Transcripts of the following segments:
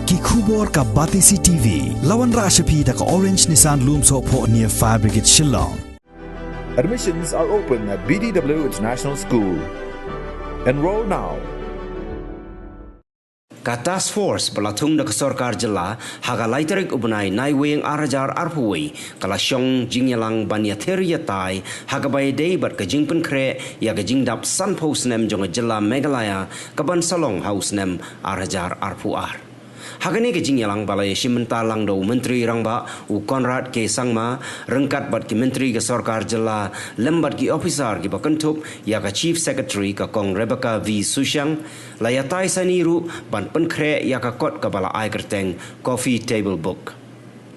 ki khubor ka Batisi TV lawan rashapi da ka Orange Nissan Lumso po near Fire Brigade Shillong. Admissions are open at BDW International School. Enroll now. Ka task force pelatung da kesorkar Jylla haga laiterik ubunai naiweng arajar arpuwi kala Shong Jingïalang bania teriatai haga bayadei bat ke Pynkhreh ya ke Jingdap sanpo Snem jonga Jylla Meghalaya kaban salong haus Snem arajar arpuar. Hagani ke Jingïalang balai simenta lang do menteri rangba u Konrad ke sangma rengkat bat ke menteri ke sorkar Jylla lembat ki officer ki bakentup ya ke chief secretary ka kong Rebecca V Sushang layatai saniru ban Pynkhreh ya ka kot ka bala ai kerteng coffee table book.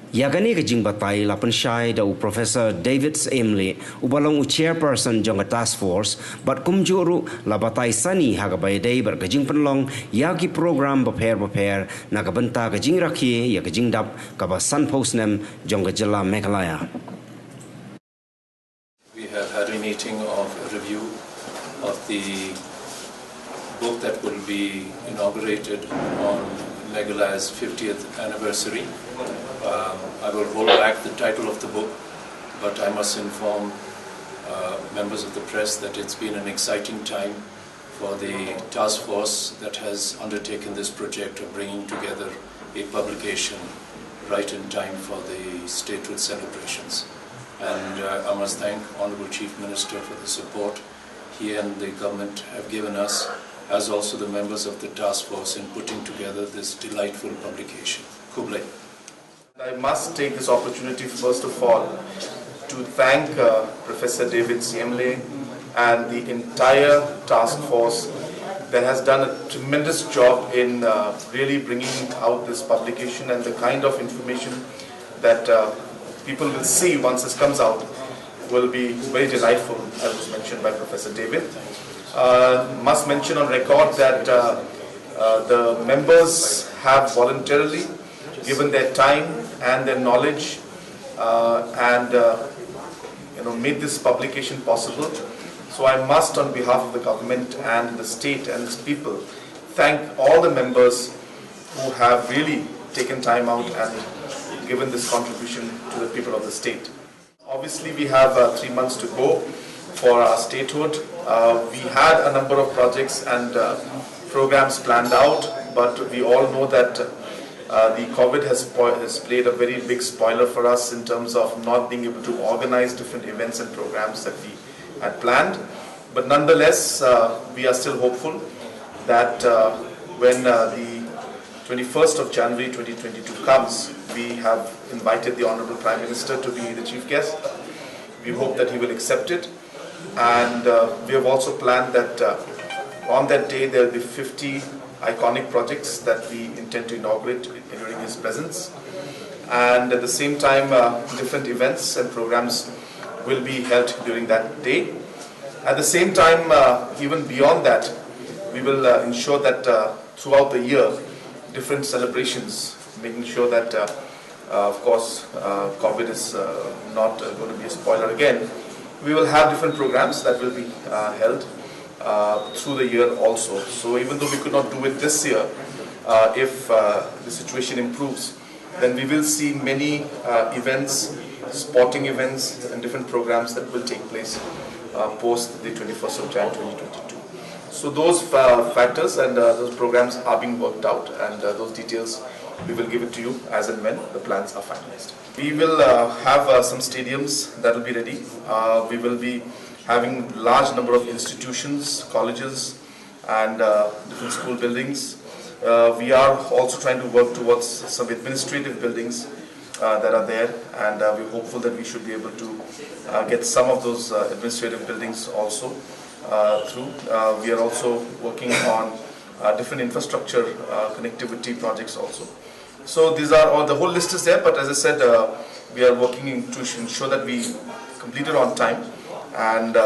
Ya gani ke jingbatai la pensyai da u Professor David Emily u balong u chairperson jonga task force bat kumjuru la batai sani haga bayadei ber ke jing penlong ya ki program beper na ka benta ke jing rakhi ya ke jingdap ka ba sanpo Snem jonga Jylla Meghalaya. We have had a meeting of a review of the book that will be inaugurated on Meghalaya's 50th anniversary. I will hold back the title of the book, but I must inform members of the press that it's been an exciting time for the task force that has undertaken this project of bringing together a publication right in time for the statehood celebrations. And I must thank Honorable Chief Minister for the support he and the government have given us, as also the members of the task force in putting together this delightful publication. Kublai. I must take this opportunity first of all to thank Professor David Emily and the entire task force that has done a tremendous job in really bringing out this publication, and the kind of information that people will see once this comes out will be very delightful, as was mentioned by Professor David. Must mention on record that the members have voluntarily given their time and their knowledge and made this publication possible. So I must, on behalf of the government and the state and its people, thank all the members who have really taken time out and given this contribution to the people of the state. Obviously, we have 3 months to go for our statehood. We had a number of projects and programs planned out, but we all know that the COVID has played a very big spoiler for us in terms of not being able to organize different events and programs that we had planned. But nonetheless, we are still hopeful that when the 21st of January 2022 comes, we have invited the Honorable Prime Minister to be the chief guest. We hope that he will accept it. And we have also planned that on that day there will be 50 iconic projects that we intend to inaugurate during his presence. And at the same time, different events and programs will be held during that day. At the same time, even beyond that, we will ensure that throughout the year, different celebrations, making sure that, of course, COVID is not going to be a spoiler again. We will have different programs that will be held through the year also. So even though we could not do it this year, if the situation improves, then we will see many events, sporting events and different programs that will take place post the 21st of January 2022. So those factors and those programs are being worked out, and those details we will give it to you as and when the plans are finalized. We will have some stadiums that will be ready. We will be having large number of institutions, colleges and different school buildings. We are also trying to work towards some administrative buildings that are there, and we're hopeful that we should be able to get some of those administrative buildings also through. We are also working on different infrastructure connectivity projects also. So these are all, the whole list is there, but as I said, we are working to ensure that we complete it on time, and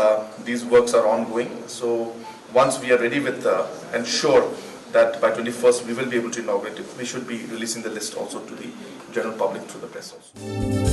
these works are ongoing. So once we are ready with and sure that by 21st we will be able to inaugurate it, we should be releasing the list also to the general public through the press also.